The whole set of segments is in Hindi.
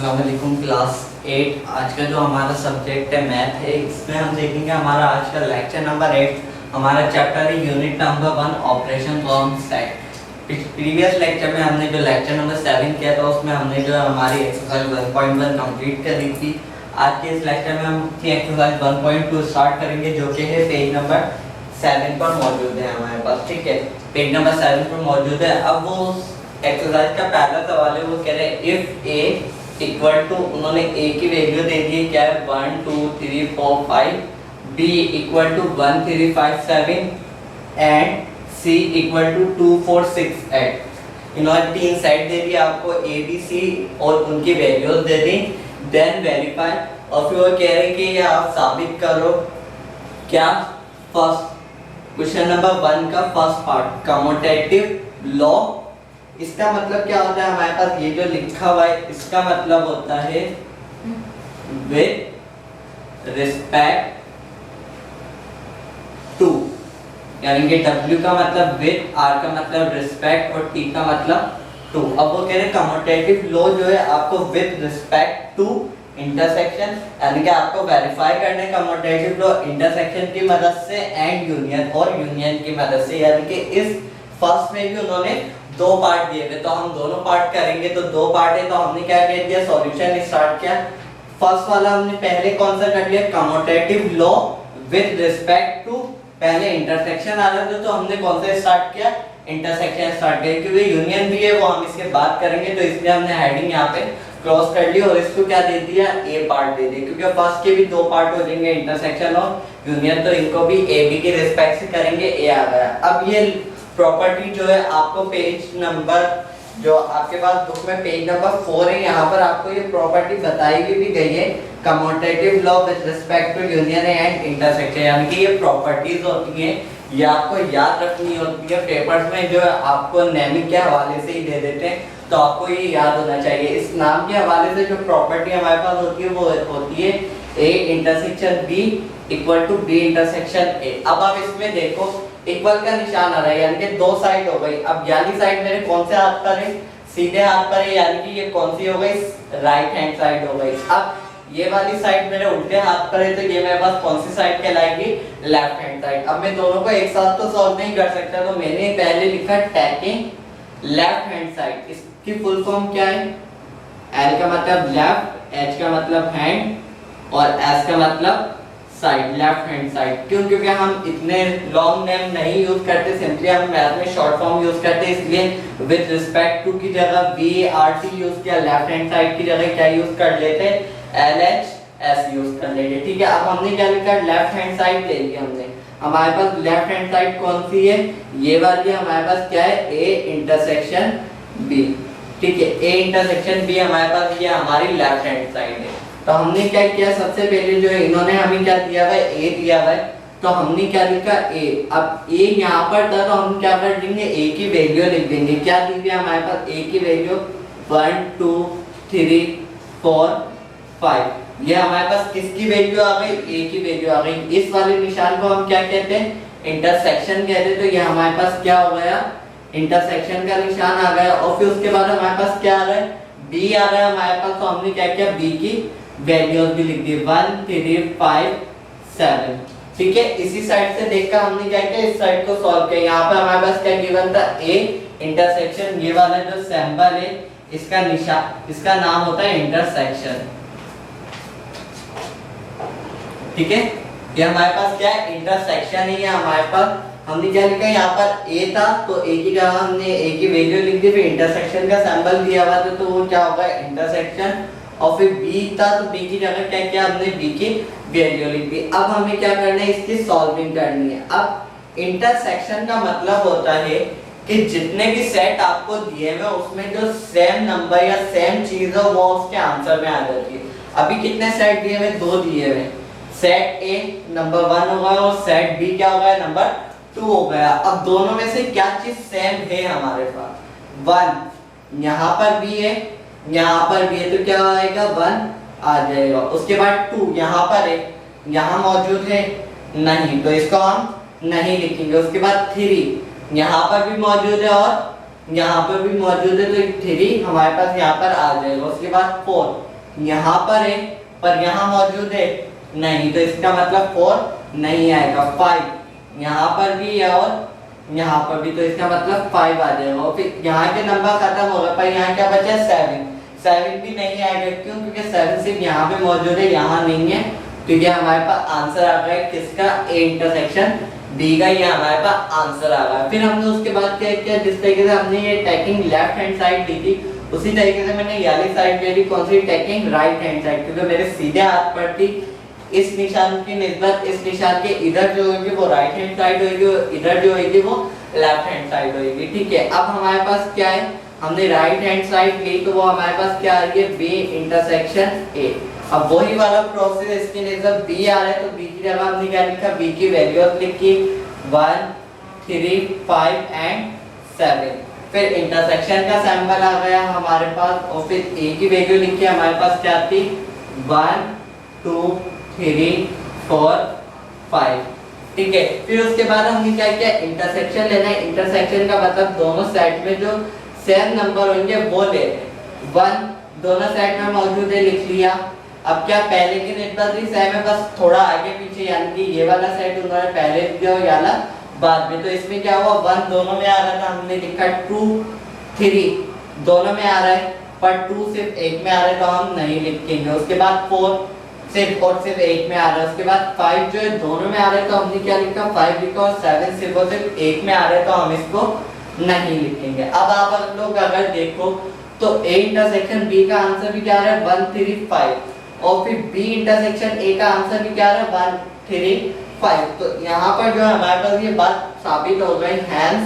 अस्सलाम वालेकुम क्लास 8। आज का जो हमारा सब्जेक्ट है मैथ है, इसमें हम देखेंगे हमारा आज का लेक्चर नंबर 8। हमारा चैप्टर है unit number 1 operation on set. Previous lecture में हमने जो लेक्चर नंबर 7 किया था उसमें हमने जो हमारी एक्सरसाइज 1.1 कंप्लीट करी थी। आज के इस लेक्चर में हम एक्सरसाइज 1.2 स्टार्ट करेंगे जो कि है पेज नंबर 7 पर मौजूद है हमारे पास। ठीक है, पेज नंबर 7 पर मौजूद है। अब वो एक्सरसाइज का पहला सवाल है, वो कह रहे हैं इफ a इक्वल टू, उन्होंने a की वैल्यू दे दी है क्या है 1 2 3 4 5, b equal to 1 3 5 7 and c equal to 2 4 6 8। इन्होंने तीन सेट दे दिया आपको a b c और उनकी वैल्यूज दे दी। देन वेरीफाई, और फिर वो कह रहे हैं कि ये आप साबित करो क्या फर्स्ट क्वेश्चन नंबर 1 का फर्स्ट पार्ट कम्यूटेटिव लॉ। इसका मतलब क्या होता है, हमारे पास ये जो लिखा हुआ है इसका मतलब होता है विद रिस्पेक्ट टू, यानी कि W का मतलब विद, R का मतलब रिस्पेक्ट और T का मतलब टू। अब वो कह रहे हैं कम्यूटेटिव लॉ जो है आपको विद रिस्पेक्ट टू इंटरसेक्शन, यानी कि आपको वेरीफाई करने कम्यूटेटिव लॉ इंटरसेक्शन की मदद से एंड यूनियन और यूनियन की मदद से। यानी कि इस फर्स्ट में भी उन्होंने दो पार्ट दिए थे तो हम दोनों पार्ट करेंगे। तो दो पार्ट है तो हमने क्या कर दिया, सॉल्यूशन स्टार्ट किया। फर्स्ट वाला हमने पहले कौन सा कर लिया, commutative law with respect to, पहले इंटरसेक्शन आ रहा था तो हमने कौन सा स्टार्ट किया, इंटरसेक्शन स्टार्ट किया। क्योंकि यूनियन भी है वो हम इसके बाद करेंगे तो इसलिए हमने हेडिंग यहाँ पे क्रॉस कर ली और इसको क्या दे दिया, ए पार्ट दे दिया। क्योंकि फर्स्ट के भी दो पार्ट हो जाएंगे, इंटरसेक्शन और यूनियन, तो इनको भी ए बी के रिस्पेक्ट से करेंगे। ए आ गया। अब ये प्रॉपर्टी जो है आपको पेज नंबर जो आपके पास बुक में पेज नंबर 4 है, यहाँ पर आपको ये प्रॉपर्टी बताई भी गई है commutative law with respect to union and intersection. यानी कि ये प्रॉपर्टीज होती हैं, ये आपको याद रखनी होती है। पेपर्स में जो है आपको नेमिंग के हवाले से ही दे देते हैं तो आपको ये याद होना चाहिए। इस नाम के हवाले से जो प्रॉपर्टी हमारे पास होती है वो होती है A intersection B equal to B intersection A। अब आप इसमें देखो इक्वल का निशान आ रहा है, यानी कि दो साइड हो गई। अब याली साइड मेरे कौन से हाथ पर है, सीधे हाथ पर है, यानी कि ये कौन सी हो गई, राइट हैंड साइड हो गई। अब ये वाली साइड मेरे उल्टे हाथ पर है तो ये मेरे पास कौन सी साइड कहलाएगी, लेफ्ट हैंड साइड। अब मैं दोनों को एक साथ तो सॉल्व नहीं कर सकता तो मैंने पहले लिखा टेकिंग लेफ्ट हैंड साइड। इसकी फुल फॉर्म क्या है, L का मतलब लेफ्ट, H का मतलब हैंड और S का मतलब साइड, लेफ्ट हैंड साइड। क्यों, क्योंकि हम इतने लॉन्ग नेम नहीं यूज करते, सिंपली हम मैथ में शॉर्ट फॉर्म यूज करते हैं। इसलिए विद रिस्पेक्ट टू की जगह VRT यूज किया, लेफ्ट हैंड साइड की जगह क्या यूज कर लेते, LHS यूज कर लेते। ठीक है, अब हमने क्या लिखा, लेफ्ट हैंड साइड ले लिया हमने। हमारे पास लेफ्ट हैंड साइड कौन सी है, ये वाली हमारे पास क्या है, A इंटरसेक्शन B। ठीक है, A इंटरसेक्शन B हमारे पास ये हमारी लेफ्ट हैंड साइड है। तो हमने क्या किया, सबसे पहले जो है इन्होंने हमें क्या दिया हुआ है, A दिया हुआ है तो हमने क्या लिखा A। अब A यहाँ पर था तो हम क्या कर देंगे, A की वैल्यू लिख देंगे। क्या दी हुई है हमारे पास, A की वैल्यू 1 2 3 4 5। ये हमारे पास किसकी वैल्यू आ गई, A की वैल्यू आ गई। इस वाले निशान को हम क्या कहते हैं, इंटरसेक्शन कहते हैं। तो ये हमारे पास क्या हो गया, इंटरसेक्शन का निशान आ गया। और फिर उसके बाद हमारे पास क्या आ रहा है, B आ रहा है हमारे पास। तो हमने क्या किया, B की वैल्यूज भी लिख दी 1 3 5 7। ठीक है, इसी साइड से देखकर हमने क्या किया, इस साइड को सॉल्व किया। यहाँ पर हमारे पास क्या गिवन था, A इंटरसेक्शन, ये वाला जो सिंबल है इसका निशान, इसका नाम होता है इंटरसेक्शन। ठीक है, ये हमारे पास क्या है, इंटरसेक्शन है। ये हमारे पास हमने क्या लिखा, यहाँ पर A था तो A की जगह हमने A की वैल्यू लिख दी, फिर इंटरसेक्शन का सिंबल दिया हुआ था तो वो क्या होगा, इंटरसेक्शन। और फिर B था तो B की जगह क्या किया हमने, B की वैल्यू लिख दी। अब हमें क्या करना है, इसकी सॉल्विंग करनी है। अब इंटरसेक्शन का मतलब होता है कि जितने भी सेट आपको दिए हुए उसमें जो सेम नंबर या सेम चीज हो वो उसके आंसर में आ जाती है। अभी कितने सेट दिए हुए, दो दिए हुए, सेट A नंबर 1 हो गया और सेट B क्या हो गया, नंबर 2 हो गया। अब दोनों में से क्या चीज सेम है हमारे पास, 1 यहाँ पर भी है, यहाँ पर भी है तो क्या आएगा, 1 आ जाएगा। उसके बाद 2 यहाँ पर है, यहाँ मौजूद है नहीं तो इसको हम नहीं लिखेंगे। उसके बाद 3 यहाँ पर भी मौजूद है और यहाँ पर भी मौजूद है तो 3 हमारे पास यहाँ पर आ जाएगा। उसके बाद 4 यहाँ पर है पर यहाँ मौजूद है नहीं, तो इसका मतलब 4 नहीं आएगा। 5 यहाँ पर भी है और यहाँ पर भी, तो इसका मतलब 5 आ जाएगा। और फिर यहाँ के नंबर खत्म हो गए, पर यहाँ क्या बचा? 7 भी नहीं आएगा। क्यों? क्योंकि 7 सिर्फ यहाँ पे मौजूद है, यहाँ नहीं है। तो ये हमारे पास आंसर आ गया किसका? ए इंटरसेक्शन बी का, ये हमारे पास आंसर आ गया। फिर हमने उसके बाद क्या किया, जिस तरीके से हमने ये टैकिंग लेफ्ट हैंड साइड ली थी, उसी तरीके से मैंने ये वाली साइड ले ली। कौन सी? टैकिंग राइट हैंड साइड, क्योंकि मेरे सीधे हाथ पर थी। इस निशान की निस्बत इस निशान के इधर जो होगी वो राइट हैंड साइड होगी, और इधर जो होगी वो लेफ्ट हैंड साइड होगी। ठीक है, अब हमारे पास क्या है, हमने राइट हैंड साइड ली, तो वो हमारे पास क्या आ रही है? B intersection A. अब वही वाला प्रोसेस, इसकी निस्बत बी आ रहा है, तो बी की जगह हमने क्या लिखा? बी की वैल्यूज लिखी 1 3 5 एंड 7। फिर इंटरसेक्शन का सैंपल आ गया हमारे पास, और फिर ए की वैल्यू लिखी, हमारे पास क्या थी? 1 2 3 4 5। ठीक है, फिर उसके बाद हमने क्या किया? इंटरसेक्शन लेना है। इंटरसेक्शन का मतलब दोनों साइड में जो सेम नंबर होंगे वो ले। 1 दोनों साइड में मौजूद है, लिख लिया। अब क्या पहले की निस्बत भी सेम है, बस थोड़ा आगे पीछे, यानी कि ये वाला सेट उन्होंने पहले दिया और ये वाला बाद में। तो इसमें क्या हुआ? 1 दोनों में आ रहा था, हमने लिखा 2 3 दोनों में आ रहा है, पर 2 सिर्फ एक में आ रहा है, तो हम नहीं लिखेंगे। उसके बाद 4 सिर्फ और सिर्फ एक में आ रहा है। उसके बाद 5 जो है दोनों में आ रहा है, तो हमने क्या लिखा? 5 लिखा। और 7 सिर्फ और सिर्फ एक में आ रहा है, तो हम इसको नहीं लिखेंगे। अब आप लोग अगर देखो तो ए इंटरसेक्शन बी का आंसर भी क्या आ रहा है? 1 3 5, और फिर बी इंटरसेक्शन ए का आंसर भी क्या आ रहा है? 1 3 5। तो यहाँ पर जो है हमारे पास ये बात साबित हो गई, hence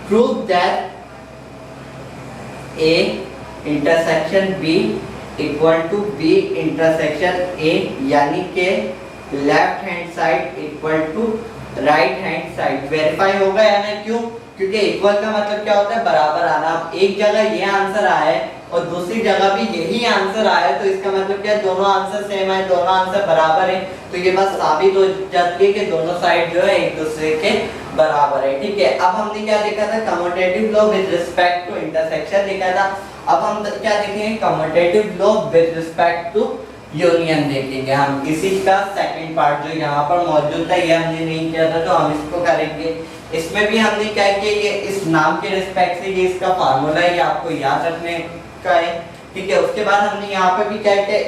prove that A intersection B equal to B intersection A, यानी के left hand side equal to right hand side. Verify होगा या नहीं? क्यों? क्योंकि इक्वल का मतलब क्या होता है? बराबर आना। अब एक जगह ये आंसर आया है और दूसरी जगह भी यही आंसर आया है, तो इसका मतलब क्या है? दोनों आंसर सेम है, दोनों आंसर बराबर है। तो ये बात साबित हो जाती है कि दोनों साइड जो है एक दूसरे के बराबर है। ठीक है, अब हमने क्या देखा था? Commutative law with respect to intersection देखा था। अब हम क्या देखेंगे? Commutative law with respect to union देखेंगे हम। इसी का सेकंड पार्ट जो यहाँ पर मौजूद था, ये हमने नहीं किया था, तो हम इसको करेंगे। इसमें भी हमने क्या किया? ये इस नाम के रिस्पेक्ट से ये इसका फार्मूला है, ये आपको याद रखने का है। ठीक है, उसके बाद हमने यहाँ पे भी क्या किया?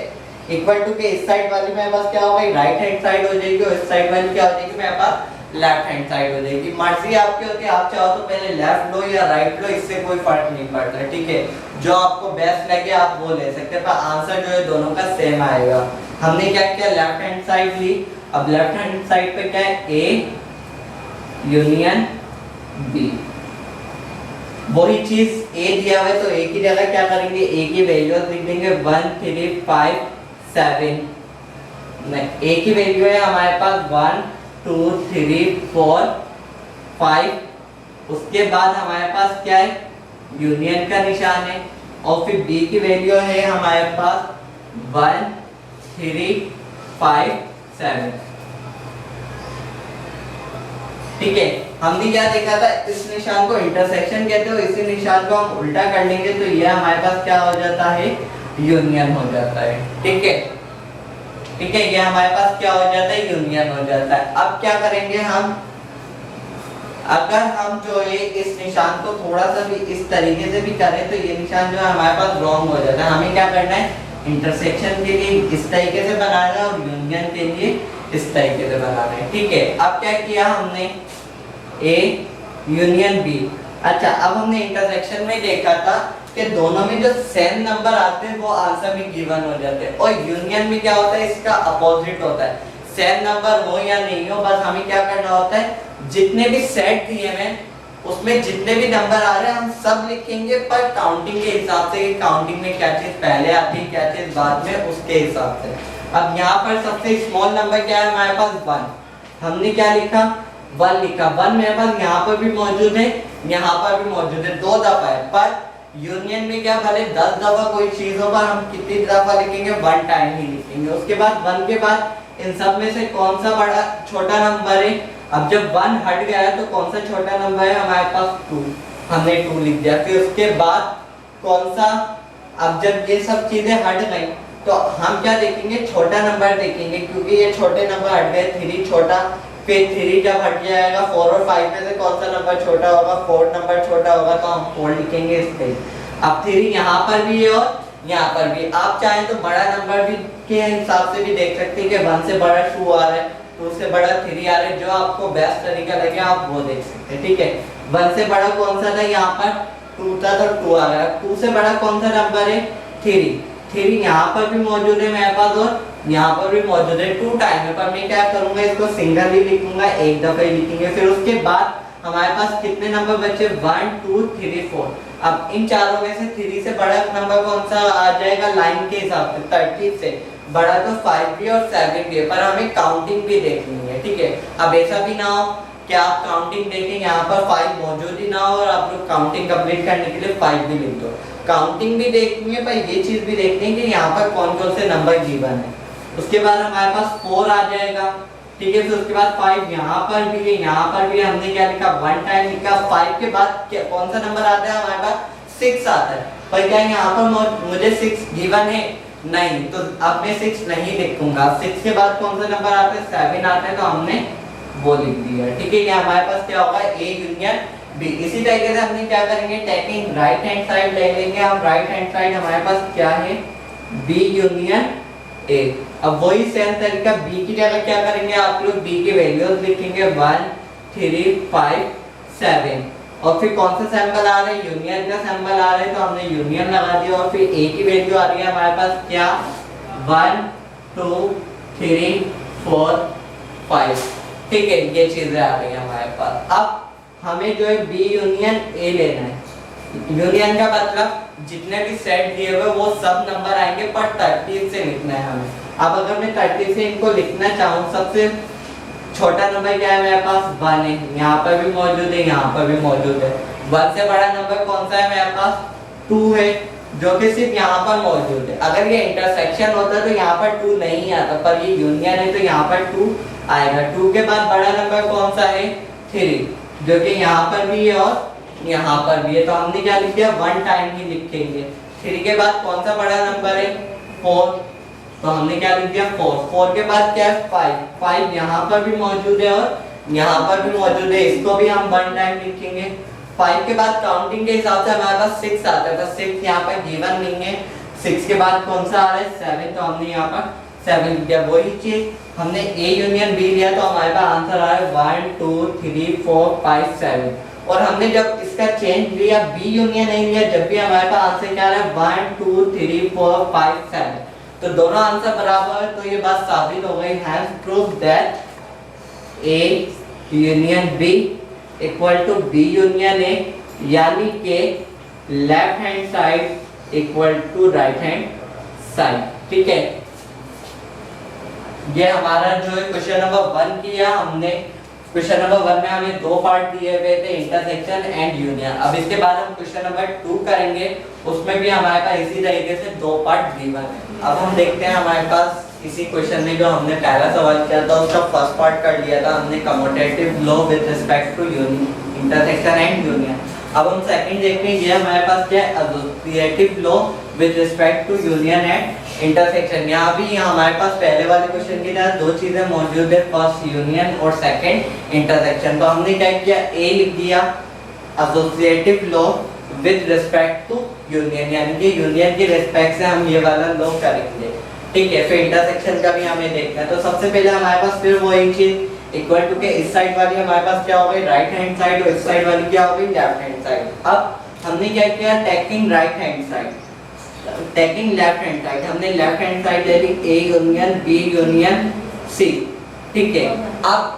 इक्वल टू के इस साइड वाली में बस क्या होगा? राइट हैंड साइड हो जाएगी, और इस साइड वाली क्या हो जाएगी? मेरे पास लेफ्ट हैंड साइड हो जाएगी। मर्जी आपकी होती है, आप चाहो तो पहले लेफ्ट लो या राइट लो, इससे कोई फर्क नहीं पड़ता। ठीक है, जो आपको बेस्ट लगे आप वो ले सकते हैं, पर आंसर जो है दोनों का सेम आएगा। हमने क्या किया? लेफ्ट हैंड साइड ली। अब लेफ्ट हैंड साइड पे क्या है? A union B. वही चीज ए दिया हुआ है, तो ए की जगह क्या करेंगे? ए की वैल्यूज लिख देंगे 1 3 5 7। ए की वैल्यू है हमारे पास 1 2 3 4 5। उसके बाद हमारे पास क्या है? यूनियन का निशान है। और फिर बी की वैल्यू है हमारे पास 1 3 5 7। ठीक है, हमने क्या देखा था? इस निशान को इंटरसेक्शन कहते हो, इसी निशान को हम उल्टा कर लेंगे तो ये हमारे पास क्या हो जाता है? यूनियन हो जाता है। ठीक है, ठीक है, ये हमारे पास क्या हो जाता है? यूनियन हो जाता है। अब क्या करेंगे हम? अगर हम जो है इस निशान को थोड़ा सा भी इस तरीके से भी करें तो ये निशान जो है हमारे पास रॉन्ग हो जाता है। हमें क्या करना है? इंटरसेक्शन के लिए इस तरीके से बनाना है और यूनियन के लिए इस तरीके से बनाना है। ठीक है, अब क्या किया हमने? A union B. अच्छा, अब हमने इंटरसेक्शन में देखा था कि दोनों में जो सेम नंबर आते हैं वो आंसर में गिवन हो जाते हैं, और यूनियन में क्या होता है? इसका अपोजिट होता है। सेम नंबर हो या नहीं हो, बस हमें क्या करना होता है? जितने भी सेट दिए हैं उसमें जितने भी नंबर आ रहे हैं हम सब लिखेंगे, पर काउंटिंग के हिसाब से, काउंटिंग में क्या चीज पहले आती है क्या चीज बाद में, उसके हिसाब से। अब यहाँ पर सबसे स्मॉल नंबर क्या है हमारे पास? 1। हमने क्या लिखा? 1 लिखा। 1 मेरे पास यहाँ पर भी मौजूद है, यहाँ पर भी मौजूद है, 2 दफा है। पर यूनियन में क्या, भले 10 दफा कोई चीज हो, पर हम कितनी दफा लिखेंगे? 1 टाइम ही लिखेंगे। उसके बाद 1 के बाद इन सब में से कौन सा बड़ा छोटा नंबर है? अब जब 1 हट गया है तो कौन सा छोटा नंबर है हमारे पास? 2। हमने 2 लिख दिया। फिर उसके बाद कौन सा? अब जब ये सब चीजें हट गई तो हम क्या देखेंगे, छोटा नंबर देखेंगे, क्योंकि ये छोटे नंबर हट गए, 3 छोटा, फिर 3 जब हट जाएगा 4 और 5 में से कौन सा नंबर छोटा होगा, 4 नंबर छोटा होगा, तो हम 4 लिखेंगे इस पे। अब 3 यहाँ पर भी है और यहाँ पर भी। आप चाहें तो बड़ा नंबर भी के हिसाब से भी देख सकते हैं कि 1 से बड़ा 2 आ रहा है, 2 से बड़ा 3 आ रहा है, जो आपको बेस्ट तरीका लगे आप वो देख सकते हैं, ठीक है। 1 से बड़ा कौन सा था, यहाँ पर 2 था तो 2 आ गया। 2 से बड़ा कौन सा नंबर है, 3। 3 यहाँ पर भी मौजूद है मेरे पास और यहाँ पर भी मौजूद है, 2 टाइम है, पर मैं क्या करूंगा, इसको सिंगल ही लिखूंगा, एक दफा ही लिखेंगे। फिर उसके बाद हमारे पास कितने नंबर बचे, 1 2 3 4। अब इन चारों में से 3 से बड़ा नंबर कौन सा आ जाएगा, लाइन के हिसाब से 30 से बड़ा तो 5 भी और 7 भी है, पर हमें काउंटिंग भी देखनी है, ठीक है। अब ऐसा भी ना हो कि आप काउंटिंग देखें यहाँ पर 5 मौजूद ही ना हो और आप लोग काउंटिंग कंप्लीट करने के लिए 5 भी लिख दो। काउंटिंग भी देखनी है, पर ये चीज भी देखनी है कि यहाँ पर कौन कौन से नंबर गिवन है। उसके बाद हमारे पास 4 आ जाएगा, ठीक है। फिर उसके बाद 5 यहाँ पर भी है, यहाँ पर भी हमने क्या लिखा, 1 टाइम लिखा। 5 के बाद क्या कौन सा नंबर आता है, हमारे पास 6 आता है, पर क्या यहाँ पर मुझे 6 गिवन है नहीं, तो अब मैं 6 नहीं लिखूंगा। 6 के बाद कौन सा नंबर आता है, 7 आता है, तो हमने वो लिख दिया, ठीक है। ये हमारे पास क्या होगा, ए यूनियन बी। इसी तरीके से हमने क्या करेंगे, टेकिंग राइट हैंड साइड ले लेंगे हम। राइट हैंड साइड हमारे पास क्या है, बी यूनियन ए। अब वही सेम तरीका, बी की जगह क्या करेंगे आप लोग, बी की वैल्यूज लिखेंगे 1 3 5 7, और फिर कौन सा सैंपल आ रहा है, यूनियन का सैंपल आ रहा है, तो हमने यूनियन लगा दिया। और फिर ए की वैल्यू आ रही है हमारे पास क्या, 1 2 3 4 5, ठीक है। ये चीजें आ रही है हमारे पास। अब हमें जो है बी यूनियन ए लेना है। यूनियन का मतलब जितने भी सेट दिए हुए वो सब नंबर आएंगे, पर 30 से लिखना है हमें। अब अगर मैं 30 से इनको लिखना चाहूँ, सबसे छोटा नंबर क्या है मेरे पास, 1 है, यहाँ पर भी मौजूद है, यहाँ पर भी मौजूद है। 1 से बड़ा नंबर कौन सा है मेरे पास, 2 है, जो कि सिर्फ यहाँ पर मौजूद है। अगर ये इंटरसेक्शन होता तो यहाँ पर 2 नहीं आता, पर ये यूनियन है तो यहाँ पर 2 आएगा। 2 के बाद बड़ा नंबर कौन सा है, 3, जो कि यहाँ पर भी है और यहाँ पर भी है, तो हमने क्या लिख दिया, 1 टाइम ही लिखेंगे। 3 के बाद कौन सा बड़ा नंबर है, 4, तो हमने क्या लिख दिया, 4। 4 के बाद क्या है, 5। 5 यहाँ पर भी मौजूद है और यहाँ पर भी मौजूद है, इसको भी हम 1 टाइम लिखेंगे। 5 के बाद काउंटिंग के हिसाब से हमारे पास 6 आता है, तो 6 यहाँ पर गिवन नहीं है। 6 के बाद कौन सा आ रहा है, 7, तो हमने यहाँ पर 7 लिख दिया। वही चीज हमने ए यूनियन बी लिया, तो हमारे पास आंसर आ रहा है 1 2 3 4 5 7। और हमने जब इसका चेंज लिया, बी यूनियन नहीं लिया, जब भी हमारे पास आंसर क्या आ रहा है, 1 2 3 4 5 7, तो दोनों आंसर बराबर है। तो ये बात साबित हो गई, hence prove that A union B equal to B union A, यानी कि left hand side equal to right hand side, ठीक है। ये हमारा जो है क्वेश्चन नंबर 1 किया हमने। क्वेश्चन नंबर 1 में हमें 2 पार्ट दिए हुए थे, इंटरसेक्शन एंड यूनियन। अब इसके बाद हम क्वेश्चन नंबर 2 करेंगे, उसमें भी हमारे पास इसी तरीके से 2 पार्ट गिवन है। अब हम देखते हैं हमारे पास इसी क्वेश्चन में जो हमने पहला सवाल किया था उसका फर्स्ट पार्ट कर लिया था हमने, commutative law with respect to intersection and union. अब हम सेकंड देखेंगे, ये हमारे पास क्या है, associative law with respect to union and intersection. यहाँ भी हमारे पास पहले वाले क्वेश्चन की तरह 2 चीजें मौजूद है, फर्स्ट यूनियन और सेकंड इंटरसेक्शन। तो हमने क्या किया, ए लिख दिया associative law with respect to union, यानी कि यूनियन के रिस्पेक्ट से हम ये वाला लॉ करेंगे, ठीक है। फिर इंटरसेक्शन का भी हमें देखना है, तो सबसे पहले हमारे पास फिर वो एक चीज इक्वल टू के इस साइड वाली हमारे पास क्या हो गई, राइट हैंड साइड, और इस साइड वाली क्या हो गई, लेफ्ट हैंड साइड। अब हमने क्या किया, taking right hand side, taking left hand side, हमने लेफ्ट हैंड साइड ले ली, A union B union C, ठीक है। अब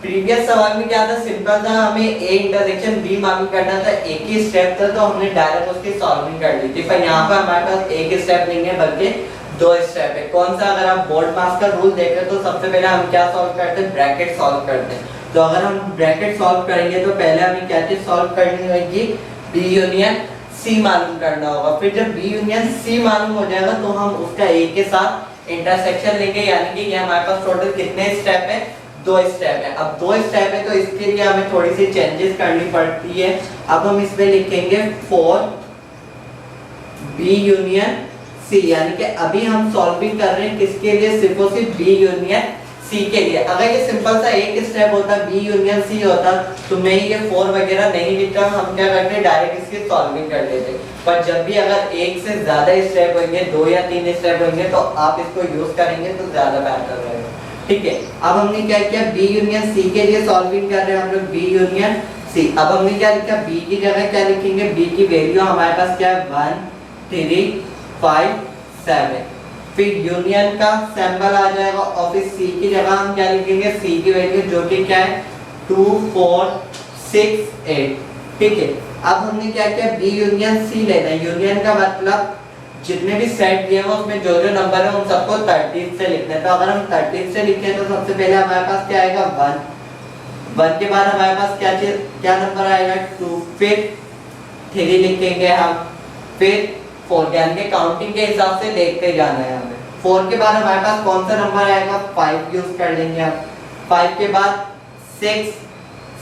प्रीवियस सवाल में क्या था, सिंपल था, हमें ए इंटरसेक्शन बी मालूम करना था, एक ही स्टेप था, तो हमने डायरेक्ट उसकी सॉल्विंग कर ली थी। पर यहाँ पर हमारे पास एक स्टेप नहीं है बल्कि 2 स्टेप है। कौन सा, अगर आप बोर्ड मास का रूल देख रहे तो सबसे पहले हम क्या सॉल्व करते हैं, ब्रैकेट सॉल्व करते हैं। तो अगर हम ब्रैकेट सॉल्व करेंगे तो पहले हमें क्या चीज सॉल्व करनी होगी, बी यूनियन सी मालूम करना होगा। फिर जब बी यूनियन सी मालूम हो जाएगा तो हम उसका ए के साथ इंटरसेक्शन लेंगे, यानी कि ये हमारे पास टोटल कितने स्टेप है, 2 स्टेप है। अब 2 स्टेप है तो इसके लिए हमें थोड़ी सी चेंजेस करनी पड़ती है। अब हम इसमें लिखेंगे 4 बी यूनियन सी, यानी कि अभी हम सॉल्विंग कर रहे हैं किसके लिए, सिर्फ और सिर्फ बी यूनियन सी के लिए। अगर ये सिंपल सा एक स्टेप होता, बी यूनियन सी होता, तो मैं ये 4 वगैरह नहीं लिखता, हम क्या करते डायरेक्ट इसकी सॉल्विंग कर लेते। पर जब भी अगर एक से ज्यादा स्टेप होंगे, 2 या 3 स्टेप होंगे, तो आप इसको यूज करेंगे तो ज्यादा बेहतर रहेगा। ठीक है, अब हमने क्या किया, बी यूनियन सी के लिए सॉल्विंग कर रहे हैं हम लोग, बी यूनियन सी। अब हमने क्या लिखा, बी की जगह क्या लिखेंगे, बी की वैल्यू हमारे पास क्या है 1 3 5 7। फिर यूनियन का सिंबल आ जाएगा और फिर सी की जगह हम क्या लिखेंगे, सी की वैल्यू जो कि क्या है 2 4 6 8। ठीक है, अब हमने क्या किया, बी यूनियन सी लेना है। यूनियन का मतलब जितने भी सेट दिए हैं उसमें जो जो नंबर है उन सबको 30 से लिखना है। तो अगर हम 30 से लिखें तो सबसे पहले हमारे पास क्या आएगा 1 के बाद हमारे पास क्या नंबर आएगा 2, फिर 3 लिखेंगे हम, फिर 4, यानी कि काउंटिंग के हिसाब से देखते जाना है हमें। 4 के बाद हमारे पास कौन सा नंबर आएगा, 5 यूज कर लेंगे हम। 5 के बाद 6,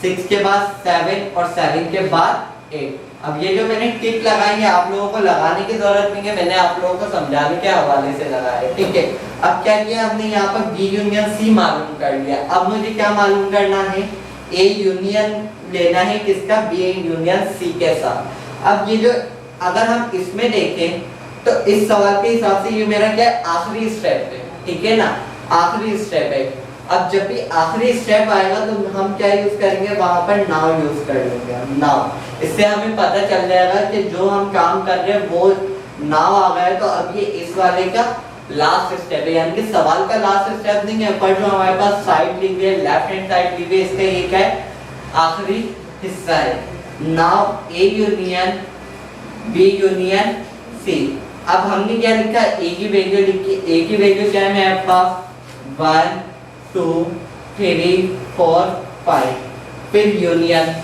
6 के बाद 7 और 7 के बाद 8। अब ये जो मैंने टिक लगाई है आप लोगों को लगाने की जरूरत नहीं है, मैंने आप लोगों को समझाने के हवाले से लगाया है। ठीक है, अब क्या किया हमने यहाँ पर बी यूनियन सी मालूम कर लिया। अब मुझे क्या मालूम करना है, ए यूनियन लेना है किसका, बी यूनियन सी के साथ। अब ये जो अगर हम इसमें देखें तो इस सवाल के हिसाब से ये मेरा क्या है, आखिरी स्टेप है। ठीक है ना, आखिरी स्टेप है। अब जब भी आखिरी स्टेप आएगा तो हम क्या यूज करेंगे, वहां पर नाउ यूज कर लेंगे हम, नाउ। इससे हमें पता चल जाएगा कि जो हम काम कर रहे हैं वो नाउ आ गया है। तो अब ये इस वाले का लास्ट स्टेप है, यानी कि सवाल का लास्ट स्टेप नहीं है, पर जो हमारे पास साइड ली हुई है, लेफ्ट हैंड साइड ली हुई है, इसका ये क्या है, आखिरी हिस्सा है। Now A union B union C. अब हमने क्या लिखा, ए की वैल्यू लिखी। ए की वैल्यू क्या है मेरे पास 1 2 3 4 5, फिर यूनियन।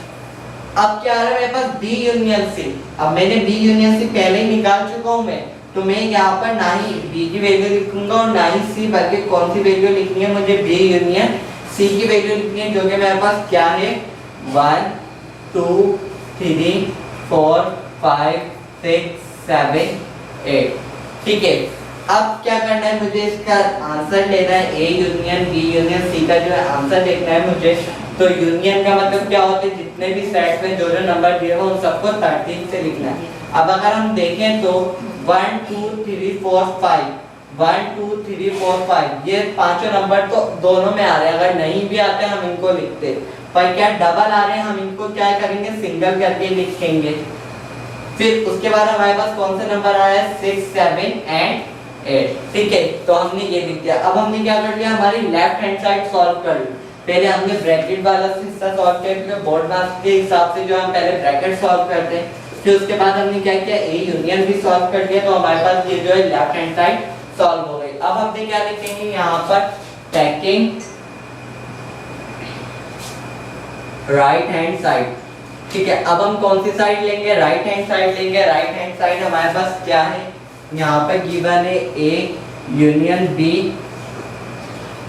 अब क्या आ रहा है मेरे पास, बी यूनियन सी। अब मैंने बी यूनियन सी पहले ही निकाल चुका हूं मैं, तो मैं यहाँ पर ना ही बी की वैल्यू लिखूंगा और ना ही सी, बल्कि कौन सी वैल्यू लिखनी है मुझे, बी यूनियन सी की वैल्यू लिखनी है, जो कि मेरे पास क्या है 1 2 3 4 5 6 7 8। ठीक है, अब क्या करना है, मुझे इसका आंसर लेना है, A union B union C का जो है आंसर देखना है मुझे। तो यूनियन का मतलब क्या होता है, जितने भी सेट में जो जो नंबर दिए हुए उन सबको 13 से लिखना है। अब अगर हम देखें तो 1 2 3 4 5, 1 2 3 4 5 ये पांचों नंबर तो दोनों में आ रहे हैं। अगर नहीं भी आते हम इनको लिखते, पर क्या डबल आ रहे हैं, हम इनको क्या करेंगे, सिंगल करके लिखेंगे। फिर उसके बाद हमारे पास कौन सा नंबर आया है, 6 7 एंड 8। ठीक है, तो हमने ये लिख दिया। अब हमने क्या कर लिया, हमारी लेफ्ट हैंड साइड सॉल्व कर ली। पहले हमने ब्रैकेट वाला हिस्सा सॉल्व किया, क्योंकि बोर्ड मार्क्स के हिसाब से जो हम पहले ब्रैकेट सॉल्व करते हैं। फिर उसके बाद हमने क्या किया, ए यूनियन भी सॉल्व कर लिया, तो हमारे पास ये जो है लेफ्ट हैंड साइड सॉल्व हो गई। अब हमने क्या लिखेंगे यहाँ पर, टेकिंग राइट हैंड साइड। ठीक है, अब हम कौन सी साइड लेंगे, राइट हैंड साइड लेंगे। राइट हैंड साइड हमारे पास क्या है, यहाँ पर गिवन है A union B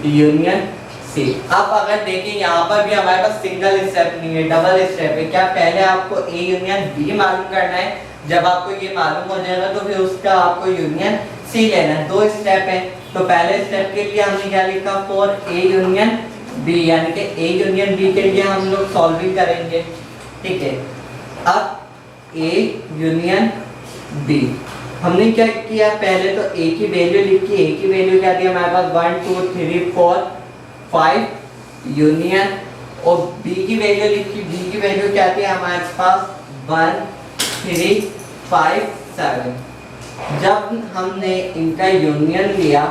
union C. अब अगर देखें यहाँ पर भी हमारे पास सिंगल स्टेप नहीं है, डबल स्टेप है। क्या पहले आपको ए यूनियन बी मालूम करना है, जब आपको ये मालूम हो जाएगा तो फिर उसका आपको यूनियन सी लेना है। 2 स्टेप है, तो पहले स्टेप के लिए हमने क्या लिखा, फॉर ए यूनियन बी, यानी कि ए यूनियन बी के लिए हम लोग सॉल्विंग करेंगे। ठीक है, अब ए यूनियन बी हमने क्या किया, पहले तो ए की वैल्यू लिखी। ए की वैल्यू क्या थी हमारे पास 1 2 3 4 5 यूनियन, और बी की वैल्यू लिखी। बी की वैल्यू क्या थी हमारे पास 1 3 5 7। जब हमने इनका यूनियन लिया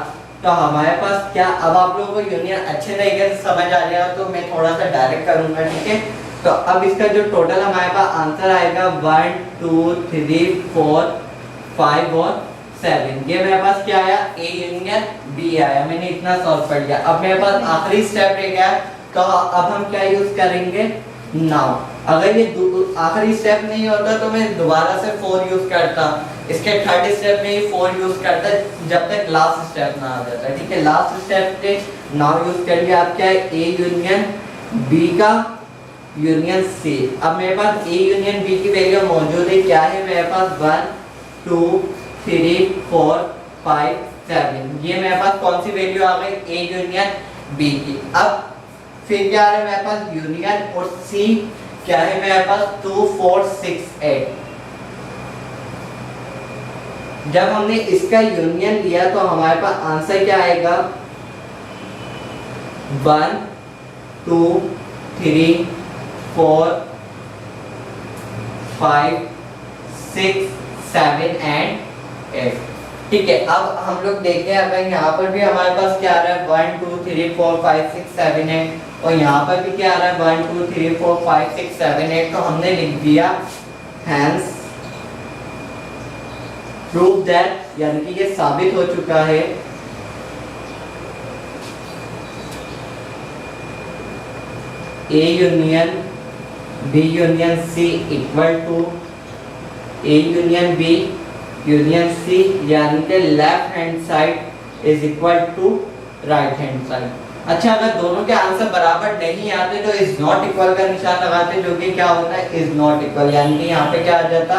तो हमारे पास क्या, अब आप लोगों को यूनियन अच्छे तरीके से समझ आ जाएगा, तो मैं थोड़ा सा डायरेक्ट करूंगा। ठीक है, तो अब इसका जो टोटल हमारे पास आंसर आएगा 1 2 3 4 5 और 7। ये मेरे पास क्या आया, ए यूनियन बी आया। मैंने इतना सॉल्व कर लिया। अब मेरे पास आखिरी स्टेप रह गया, तो अब हम क्या यूज करेंगे, नाउ। अगर ये आखिरी स्टेप नहीं होता तो मैं दोबारा से 4 यूज करता, इसके थर्ड स्टेप में ही 4 यूज करता, जब तक लास्ट स्टेप ना आ जाता। ठीक है, लास्ट स्टेप पे नाउ यूज कर लिया। अब क्या है, ए यूनियन बी का यूनियन सी। अब मेरे पास ए यूनियन बी की वैल्यू मौजूद है, क्या है मेरे पास 1 2 3 4 5 7, ये मेरे पास कौन सी वैल्यू आ गई, ए यूनियन बी की। अब फिर क्या है मेरे पास यूनियन और सी क्या है मेरे पास 2 4 6 8। जब हमने इसका यूनियन लिया तो हमारे पास आंसर क्या आएगा 1 2 3 4 5 6 7 एंड 8। ठीक है, अब हम लोग देखें अगर यहाँ पर भी हमारे पास क्या आ रहा है 1 2 3 4 5 6 7 8 और यहाँ पर भी क्या आ रहा है 1 2 3 4 5 6 7 8, तो हमने लिख दिया हैंस प्रूव दैट, यानी कि ये साबित हो चुका है A union B union C equal to A union B union C, यानी कि left hand side is equal to right hand side. अच्छा, अगर दोनों के आंसर बराबर नहीं आते तो इज नॉट इक्वल का निशान लगाते, जो कि क्या होता है इज नॉट इक्वल, यानी कि यहाँ पे क्या आ जाता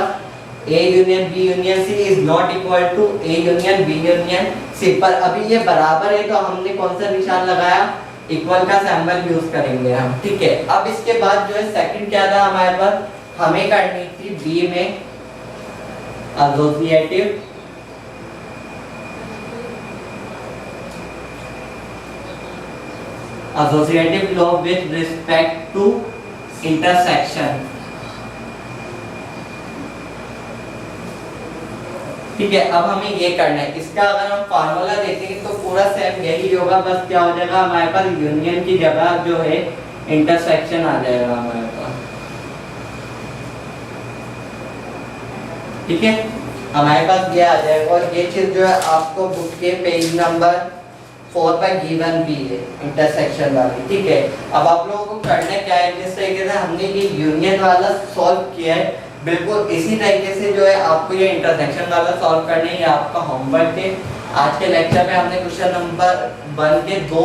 A union B union C is not equal to A union B union C. पर अभी ये बराबर है तो हमने कौन सा निशान लगाया, इक्वल का सिंबल यूज करेंगे हम। ठीक है, अब इसके बाद जो है सेकंड क्या था हमारे पास, हमें करनी थी बी में associative law with respect to intersection. ठीक है, अब हमें ये करना है, इसका अगर हम फार्मूला देखेंगे तो पूरा सेम यही होगा, बस क्या हो जाएगा हमारे पास यूनियन की जगह जो है इंटरसेक्शन आ जाएगा हमारे पास। ठीक है, हमारे पास ये आ जाएगा और ये चीज जो है आपको बुक के पेज नंबर 4 पर गिवन भी है इंटरसेक्शन वाली। ठीक है, अब आप लोगों को करना क्या है, जिस तरीके से हमने ये यूनियन वाला सॉल्व किया है बिल्कुल इसी तरीके से जो है आपको ये इंटरसेक्शन वाला सॉल्व करने है, आपका होमवर्क है। आज के लेक्चर में हमने क्वेश्चन नंबर 1 के 2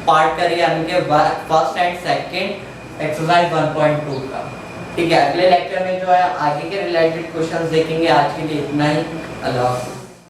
पार्ट करे, यानी कि फर्स्ट एंड सेकंड एक्सरसाइज 1.2 का। ठीक है, अगले लेक्चर में जो है आगे के रिलेटेड क्वेश्चंस देखेंगे। आज के लिए इतना ही, अल्लाह हाफ़िज़।